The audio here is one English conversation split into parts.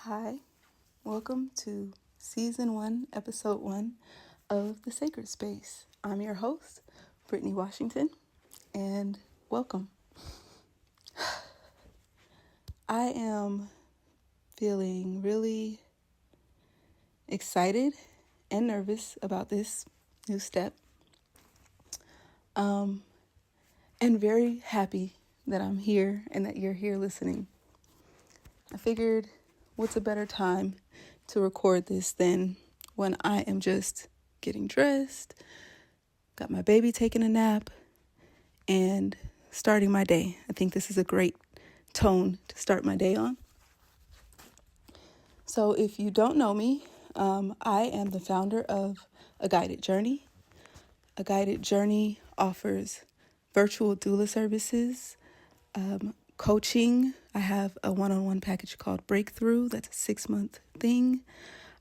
Hi, welcome to Season 1, Episode 1 of The Sacred Space. I'm your host, Brittany Washington, and welcome. I am feeling really excited and nervous about this new step, and very happy that I'm here and that you're here listening. I figured, what's a better time to record this than when I am just getting dressed, got my baby taking a nap, and starting my day. I think this is a great tone to start my day on. So if you don't know me, I am the founder of A Guided Journey. A Guided Journey offers virtual doula services, coaching. I have a one-on-one package called Breakthrough. That's a 6-month thing.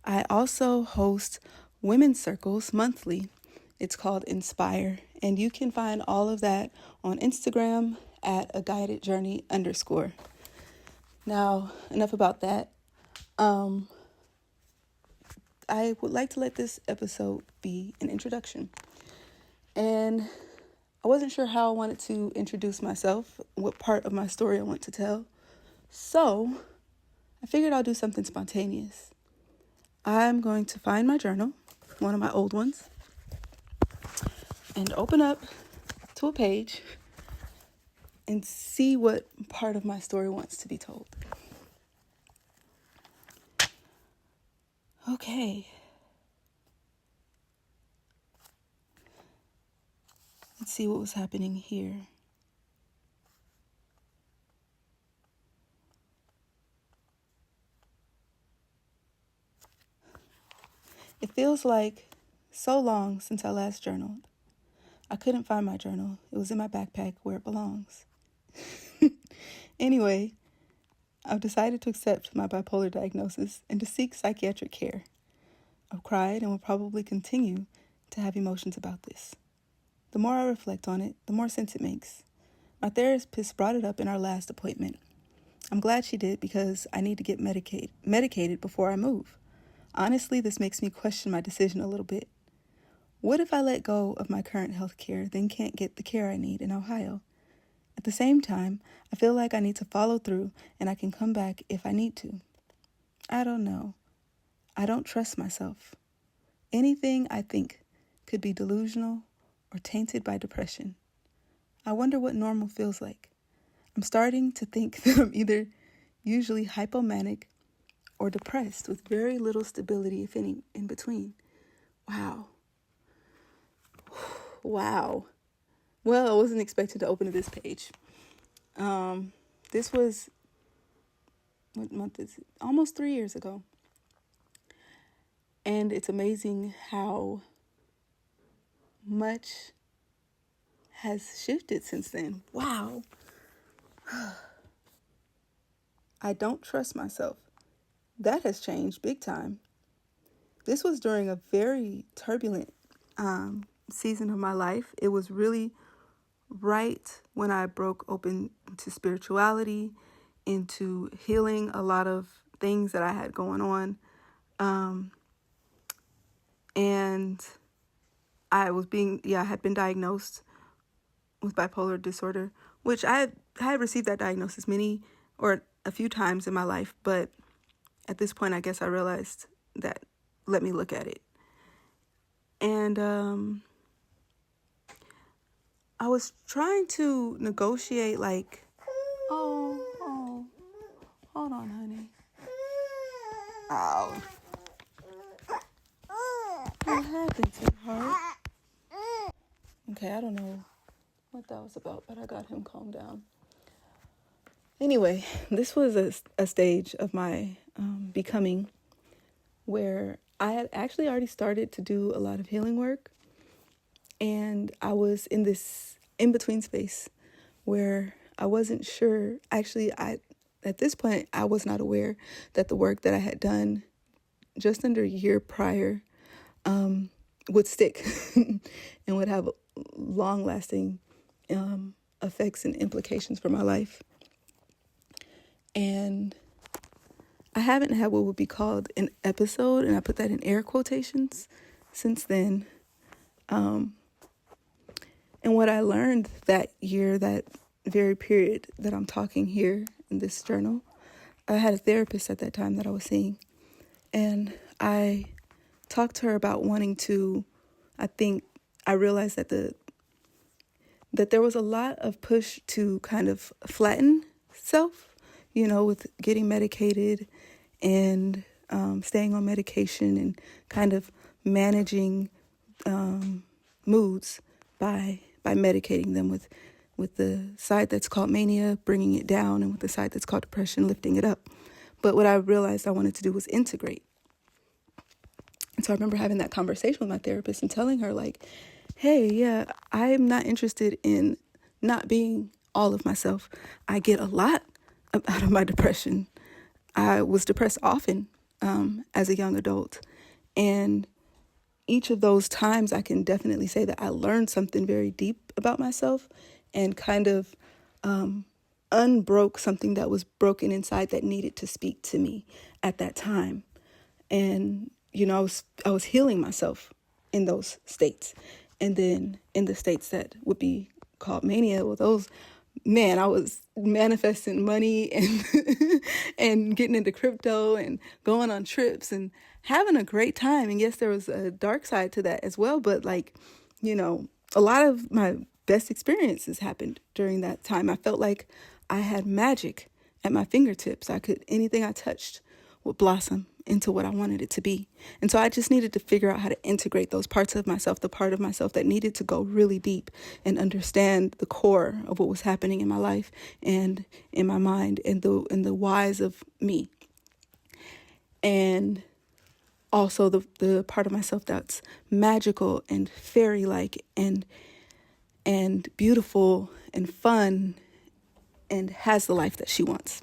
I also host women's circles monthly. It's called Inspire. And you can find all of that on Instagram at @aguidedjourney_. Now, enough about that. I would like to let this episode be an introduction. And I wasn't sure how I wanted to introduce myself, what part of my story I want to tell. So I figured I'll do something spontaneous. I'm going to find my journal, one of my old ones, and open up to a page and see what part of my story wants to be told. Okay. Let's see what was happening here. It feels like so long since I last journaled. I couldn't find my journal. It was in my backpack where it belongs. Anyway, I've decided to accept my bipolar diagnosis and to seek psychiatric care. I've cried and will probably continue to have emotions about this. The more I reflect on it, the more sense it makes. My therapist brought it up in our last appointment. I'm glad she did because I need to get medicated before I move. Honestly, this makes me question my decision a little bit. What if I let go of my current health care, then can't get the care I need in Ohio? At the same time, I feel like I need to follow through and I can come back if I need to. I don't know. I don't trust myself. Anything I think could be delusional or tainted by depression. I wonder what normal feels like. I'm starting to think that I'm either usually hypomanic or depressed with very little stability, if any, in between. Wow. Wow. Well, I wasn't expecting to open to this page. This was, what month is it? Almost 3 years ago. And it's amazing how much has shifted since then. Wow. I don't trust myself. That has changed big time. This was during a very turbulent season of my life. It was really right when I broke open to spirituality, into healing a lot of things that I had going on. And I had been diagnosed with bipolar disorder, which I had received that diagnosis a few times in my life. But at this point, I guess I realized that, let me look at it. And I was trying to negotiate, hold on, honey. Oh. What happened to her? Okay, I don't know what that was about, but I got him calmed down. Anyway, this was a stage of my becoming where I had actually already started to do a lot of healing work. And I was in this in-between space where I wasn't sure. Actually, at this point, I was not aware that the work that I had done just under a year prior would stick and would have long-lasting effects and implications for my life. And I haven't had what would be called an episode, and I put that in air quotations since then. And what I learned that year, that very period that I'm talking here in this journal, I had a therapist at that time that I was seeing, and I talked to her about wanting to, I realized that there was a lot of push to kind of flatten self, with getting medicated and staying on medication and kind of managing moods by medicating them with the side that's called mania, bringing it down, and with the side that's called depression, lifting it up. But what I realized I wanted to do was integrate. And so I remember having that conversation with my therapist and telling her, like, hey, yeah, I'm not interested in not being all of myself. I get a lot out of my depression. I was depressed often as a young adult. And each of those times I can definitely say that I learned something very deep about myself and kind of unbroke something that was broken inside that needed to speak to me at that time. And, I was healing myself in those states. And then in the states that would be called mania, well, those, man, I was manifesting money and and getting into crypto and going on trips and having a great time. And yes, there was a dark side to that as well. But a lot of my best experiences happened during that time. I felt like I had magic at my fingertips. Anything I touched would blossom into what I wanted it to be. And so I just needed to figure out how to integrate those parts of myself, the part of myself that needed to go really deep and understand the core of what was happening in my life and in my mind and the whys of me. And also the part of myself that's magical and fairy-like and beautiful and fun and has the life that she wants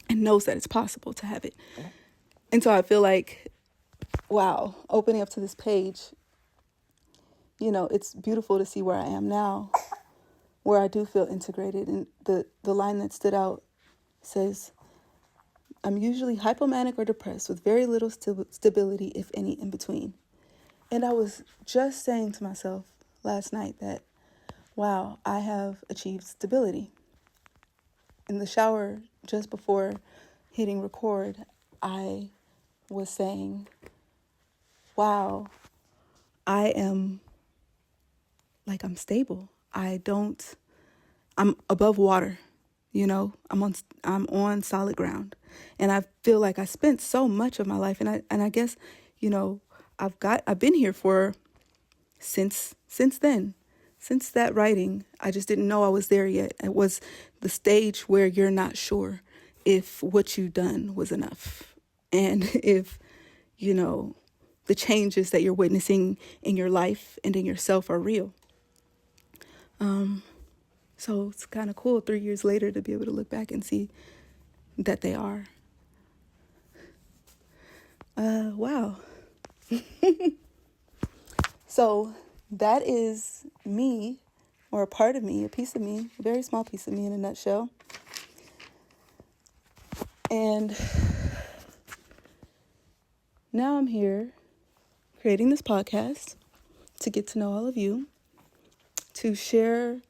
and knows that it's possible to have it. And so I feel like, wow, opening up to this page, it's beautiful to see where I am now, where I do feel integrated. And the line that stood out says, I'm usually hypomanic or depressed with very little stability, if any, in between. And I was just saying to myself last night that, wow, I have achieved stability. In the shower, just before hitting record, I was saying, wow, I'm stable. I'm above water, I'm on solid ground. And I feel like I spent so much of my life, and I guess, I've been here for since then. Since that writing, I just didn't know I was there yet. It was the stage where you're not sure if what you've done was enough. And if, the changes that you're witnessing in your life and in yourself are real. So it's kind of cool 3 years later to be able to look back and see that they are. Wow. So that is me, or a part of me, a piece of me, a very small piece of me in a nutshell. And now I'm here creating this podcast to get to know all of you, to share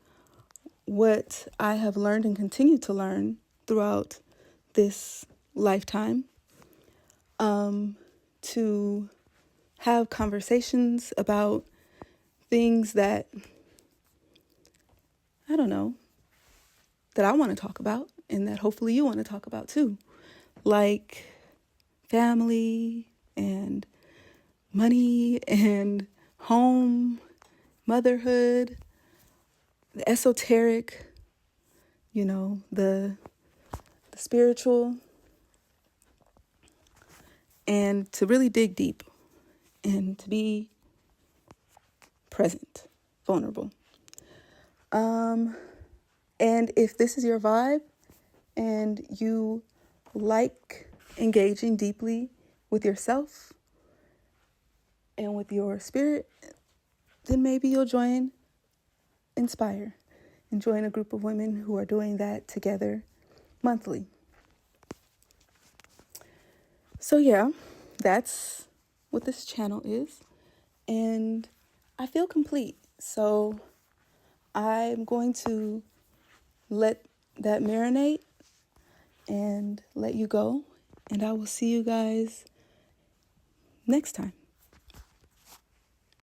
what I have learned and continue to learn throughout this lifetime, to have conversations about things that, I don't know, that I want to talk about and that hopefully you want to talk about too, like family and money and home, motherhood, the esoteric, the spiritual, and to really dig deep and to be present, vulnerable. And if this is your vibe and you like engaging deeply with yourself and with your spirit, then maybe you'll join Inspire and join a group of women who are doing that together monthly. So yeah, that's what this channel is. And I feel complete. So I'm going to let that marinate and let you go. And I will see you guys next time.